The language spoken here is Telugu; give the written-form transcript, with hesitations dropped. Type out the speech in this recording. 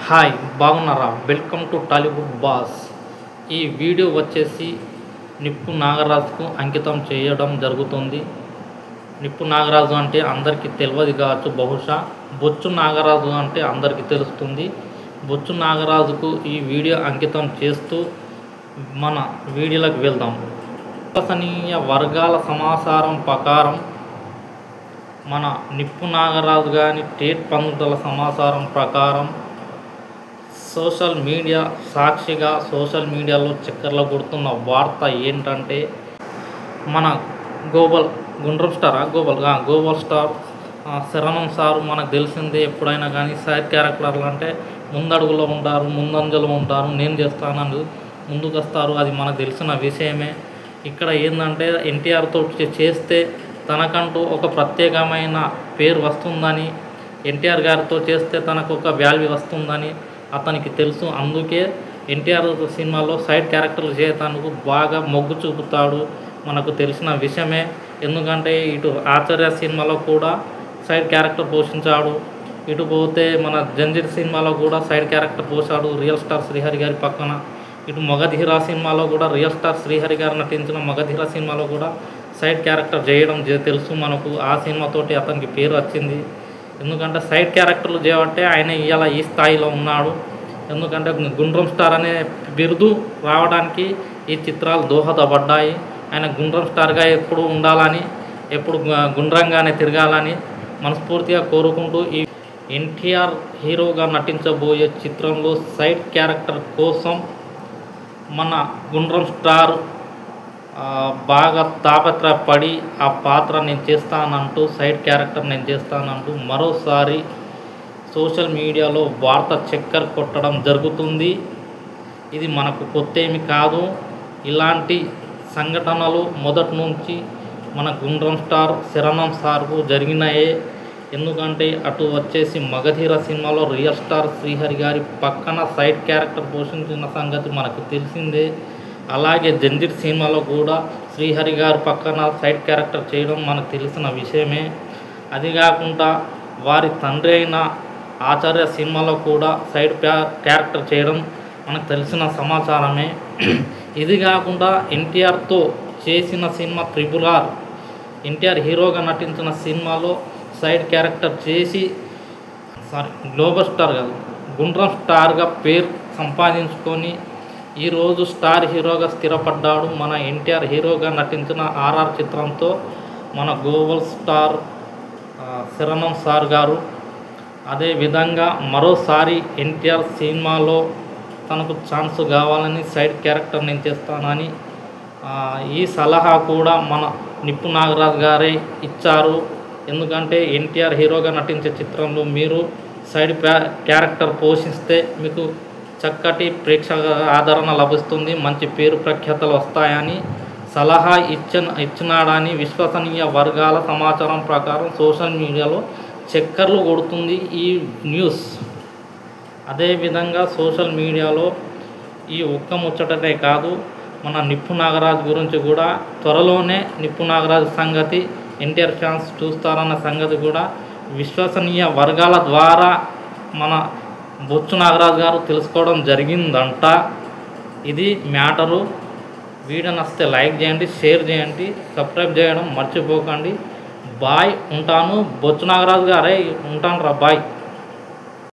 హాయ్ బాగున్నారా? Welcome to Tollywood boss. ఈ వీడియో వచ్చేసి నిప్పు నాగరాజుకు అంకితం చేయడం జరుగుతుంది. నిప్పు నాగరాజు అంటే అందరికీ తెలియదు కావచ్చు, బహుశా బొచ్చు నాగరాజు అంటే అందరికీ తెలుస్తుంది. బొచ్చు నాగరాజుకు ఈ వీడియో అంకితం చేస్తూ మన వీడియోలకు వెళ్దాం. విశ్వసనీయ వర్గాల సమాచారం ప్రకారం మన నిప్పు నాగరాజు కానీ స్టేట్ పందుల సమాచారం ప్రకారం సోషల్ మీడియా సాక్షిగా సోషల్ మీడియాలో చక్కర్లు కొడుతున్న వార్త ఏంటంటే, మన గుండ్రం స్టార్ గోబల్ స్టార్ శరణం సారు మనకు తెలిసిందే. ఎప్పుడైనా కానీ సైడ్ క్యారెక్టర్లు అంటే ముందడుగులో ఉంటారు, ముందంజలో ఉంటారు, నేను చేస్తానని ముందుకు వస్తారు. అది మనకు తెలిసిన విషయమే. ఇక్కడ ఏంటంటే ఎన్టీఆర్తో చేస్తే తనకంటూ ఒక ప్రత్యేకమైన పేరు వస్తుందని, ఎన్టీఆర్ గారితో చేస్తే తనకు ఒక వాల్యూ వస్తుందని అతనికి తెలుసు. అందుకే ఎన్టీఆర్ సినిమాలో సైడ్ క్యారెక్టర్లు చేయటానికి బాగా మొగ్గు చూపుతాడు, మనకు తెలిసిన విషయమే. ఎందుకంటే ఇటు ఆచార్య సినిమాలో కూడా సైడ్ క్యారెక్టర్ పోషించాడు, ఇటు పోతే మన జంజీర్ సినిమాలో కూడా సైడ్ క్యారెక్టర్ పోసాడు రియల్ స్టార్ శ్రీహరి గారి పక్కన. ఇటు మగధీర సినిమాలో కూడా రియల్ స్టార్ శ్రీహరి గారు నటించిన మగధీర సినిమాలో కూడా సైడ్ క్యారెక్టర్ చేయడం తెలుసు మనకు. ఆ సినిమాతోటి అతనికి పేరు వచ్చింది. ఎందుకంటే సైడ్ క్యారెక్టర్లు చేయబట్టే ఆయన ఇవాళ ఈ స్థాయిలో ఉన్నాడు. ఎందుకంటే గుండ్రం స్టార్ అనే బిరుదు రావడానికి ఈ చిత్రాలు దోహదపడ్డాయి. ఆయన గుండ్రం స్టార్గా ఎప్పుడు ఉండాలని, ఎప్పుడు గుండ్రంగానే తిరగాలని మనస్ఫూర్తిగా కోరుకుంటూ ఈ ఎన్టీఆర్ హీరోగా నటించబోయే చిత్రంలో సైడ్ క్యారెక్టర్ కోసం మన గుండ్రం స్టార్ బాగా తాపత్రయపడి ఆ పాత్ర నేను చేస్తానంటూ, సైడ్ క్యారెక్టర్ నేను చేస్తానంటూ మరోసారి సోషల్ మీడియాలో వార్త చక్కర్ కొట్టడం జరుగుతుంది. ఇది మనకు కొత్త ఏమి కాదు. ఇలాంటి సంఘటనలు మొదటి నుంచి మన గుండ్రం స్టార్ శరణం సార్కు జరిగినాయే. ఎందుకంటే అటు వచ్చేసి మగధీర సినిమాలో రియల్ స్టార్ శ్రీహరి గారి పక్కన సైడ్ క్యారెక్టర్ పోషించిన సంగతి మనకు తెలిసిందే. అలాగే జంజీర్ సినిమాలో కూడా శ్రీహరి గారు పక్కన సైడ్ క్యారెక్టర్ చేయడం మనకు తెలిసిన విషయమే. అది కాకుండా వారి తండ్రి అయిన ఆచార్య సినిమాలో కూడా సైడ్ క్యారెక్టర్ చేయడం మనకు తెలిసిన సమాచారమే. ఇది కాకుండా ఎన్టీఆర్తో చేసిన సినిమా RRR, ఎన్టీఆర్ హీరోగా నటించిన సినిమాలో సైడ్ క్యారెక్టర్ చేసి గ్లోబల్ స్టార్ కాదు గుండ్రం స్టార్గా పేరు సంపాదించుకొని ఈరోజు స్టార్ హీరోగా స్థిరపడ్డాడు. మన ఎన్టీఆర్ హీరోగా నటించిన RRR చిత్రంతో మన గ్లోబల్ స్టార్ శరణం సార్ గారు. అదేవిధంగా మరోసారి ఎన్టీఆర్ సినిమాలో తనకు ఛాన్స్ కావాలని సైడ్ క్యారెక్టర్ నేను చేస్తానని ఈ సలహా కూడా మన నిప్పు నాగరాజు గారే ఇచ్చారు. ఎందుకంటే ఎన్టీఆర్ హీరోగా నటించే చిత్రంలో మీరు సైడ్ క్యారెక్టర్ పోషిస్తే మీకు చక్కటి ప్రేక్షక ఆదరణ లభిస్తుంది, మంచి పేరు ప్రఖ్యాతలు వస్తాయని సలహా ఇచ్చినాడని విశ్వసనీయ వర్గాల సమాచారం ప్రకారం సోషల్ మీడియాలో చక్కర్లు కొడుతుంది ఈ న్యూస్. అదేవిధంగా సోషల్ మీడియాలో ఈ ఒక్క ముచ్చటనే కాదు, మన నిప్పు నాగరాజు గురించి కూడా త్వరలోనే నిప్పు నాగరాజు సంగతి ఎన్టీఆర్ ఫ్యాన్స్ చూస్తారన్న సంగతి కూడా విశ్వసనీయ వర్గాల ద్వారా మన బొచ్చు నాగరాజు గారు తెలుసుకోవడం జరిగిందంట. ఇది మ్యాటరు. వీడియో నచ్చితే లైక్ చేయండి, షేర్ చేయండి, సబ్స్క్రైబ్ చేయడం మర్చిపోకండి. బాయ్, ఉంటాను. బొచ్చు నాగరాజు గారే ఉంటాను రా, బాయ్.